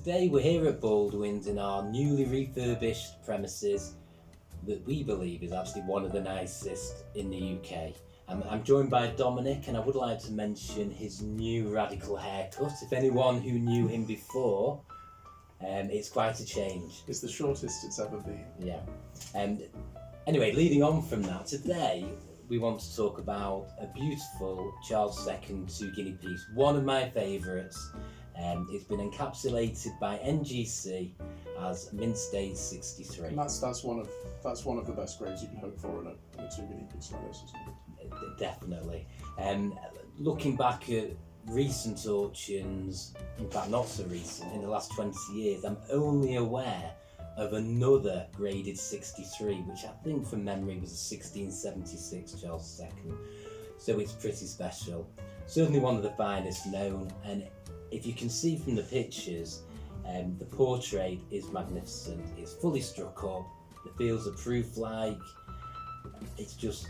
Today we're here at Baldwins in our newly refurbished premises that we believe is actually one of the nicest in the UK. I'm joined by Dominic, and I would like to mention his new radical haircut. If anyone who knew him before, it's quite a change. It's the shortest it's ever been. Yeah. Anyway, leading on from that, today we want to talk about a beautiful Charles II two-guinea piece, one of my favourites. It's been encapsulated by NGC as Mince Date 63. And that's one of the best grades you can hope for in a two-guinea piece like this, isn't it? Definitely. Looking back at recent auctions, in fact not so recent, in the last 20 years, I'm only aware of another graded 63, which I think from memory was a 1676 Charles II. So it's pretty special. Certainly one of the finest known, and if you can see from the pictures, the portrait is magnificent. It's fully struck up, the fields are proof-like, it's just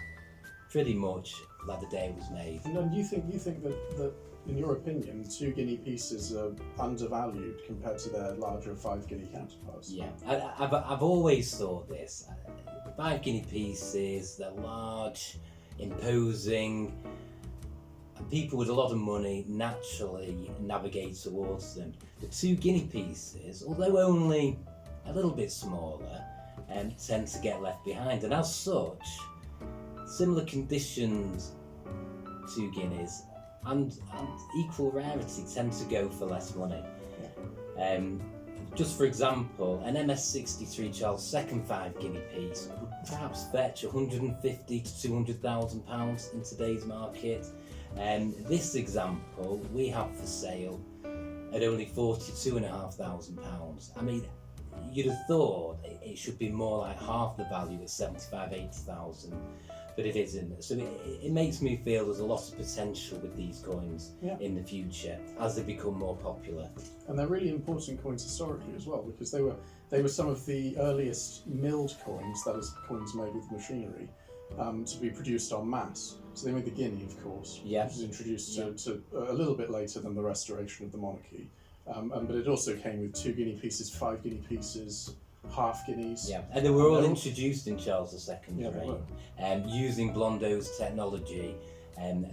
pretty much like the day it was made. And you think that in your opinion, two-guinea pieces are undervalued compared to their larger five-guinea counterparts? Yeah, I've always thought this. 5 guinea pieces, they're large, imposing, and people with a lot of money naturally navigate towards them. The 2 guinea pieces, although only a little bit smaller, tend to get left behind, and as such, similar conditions 2 guineas and equal rarity tend to go for less money. Just for example, an MS63 Charles II 5 guinea piece would perhaps fetch £150,000 to £200,000 in today's market. This example we have for sale at only £42,500. I mean, you'd have thought it should be more like half the value at £75,000, 80,000, but it isn't. So it makes me feel there's a lot of potential with these coins in the future as they become more popular. And they're really important coins historically as well, because they were some of the earliest milled coins, that is, coins made with machinery, to be produced en masse. So they made the guinea, of course, which was introduced to a little bit later than the restoration of the monarchy. But it also came with 2 guinea pieces, 5 guinea pieces, half guineas. Yeah, and they were all introduced in Charles II's reign, using Blondau's technology.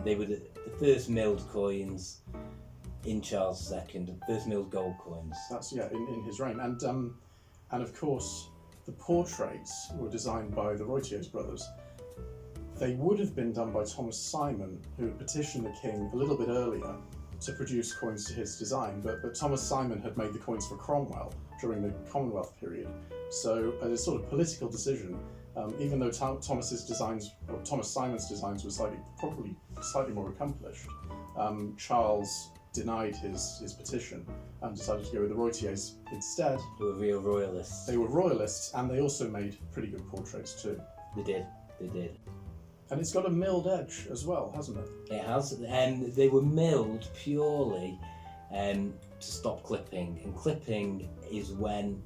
They were the first milled coins in Charles II, the first milled gold coins. That's in his reign, and of course the portraits were designed by the Roitiers brothers. They would have been done by Thomas Simon, who had petitioned the king a little bit earlier to produce coins to his design, but Thomas Simon had made the coins for Cromwell during the Commonwealth period. So as a sort of political decision, even though Thomas Simon's designs were probably slightly more accomplished, Charles denied his petition and decided to go with the Roitiers instead. They were real royalists. They were royalists, and they also made pretty good portraits too. They did. And it's got a milled edge as well, hasn't it? It has, and they were milled purely to stop clipping. And clipping is when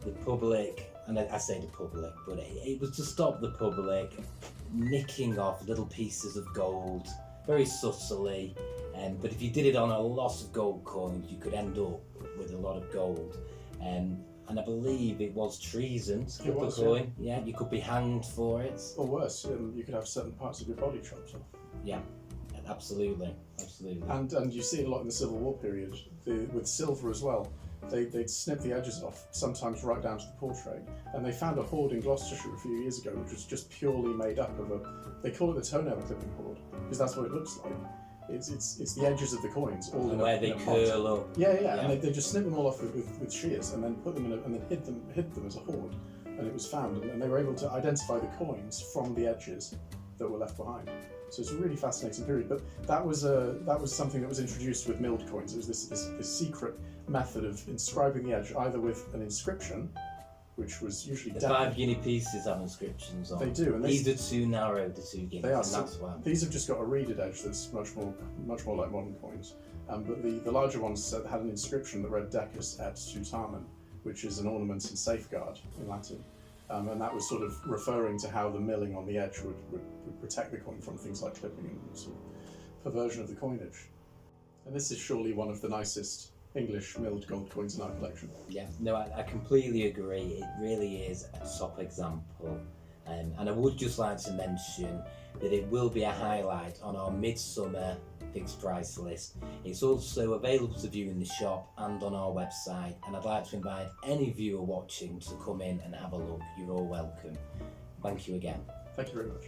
the public, and I say the public, but it was to stop the public nicking off little pieces of gold very subtly. But if you did it on a lot of gold coins, you could end up with a lot of gold. And I believe it was treason to clip a coin. Yeah, you could be hanged for it. Or worse, you could have certain parts of your body chopped off. Yeah, absolutely. And you see it a lot in the Civil War period, with silver as well. They'd snip the edges off, sometimes right down to the portrait. And they found a hoard in Gloucestershire a few years ago, which was just purely made up of they call it the toenail clipping hoard, because that's what it looks like. It's the edges of the coins, all in where they curl up. Yeah, and they just snip them all off with shears, and then put them and then hid them as a hoard, and it was found, and they were able to identify the coins from the edges that were left behind. So it's a really fascinating period. But that was something that was introduced with milled coins. It was this secret method of inscribing the edge, either with an inscription, which was usually the 5 guinea pieces have inscriptions on. They do, and these are too narrow, the 2 guineas. They are. And that's why. These have just got a reeded edge that's much more like modern coins. But the larger ones had an inscription that read Decus et Tutamen, which is an ornament and safeguard in Latin. And that was sort of referring to how the milling on the edge would protect the coin from things like clipping and sort of perversion of the coinage. And this is surely one of the nicest English milled gold coins in our collection. Yeah, no, I completely agree. It really is a top example. And I would just like to mention that it will be a highlight on our midsummer fixed price list. It's also available to view in the shop and on our website, and I'd like to invite any viewer watching to come in and have a look. You're all welcome. Thank you again. Thank you very much.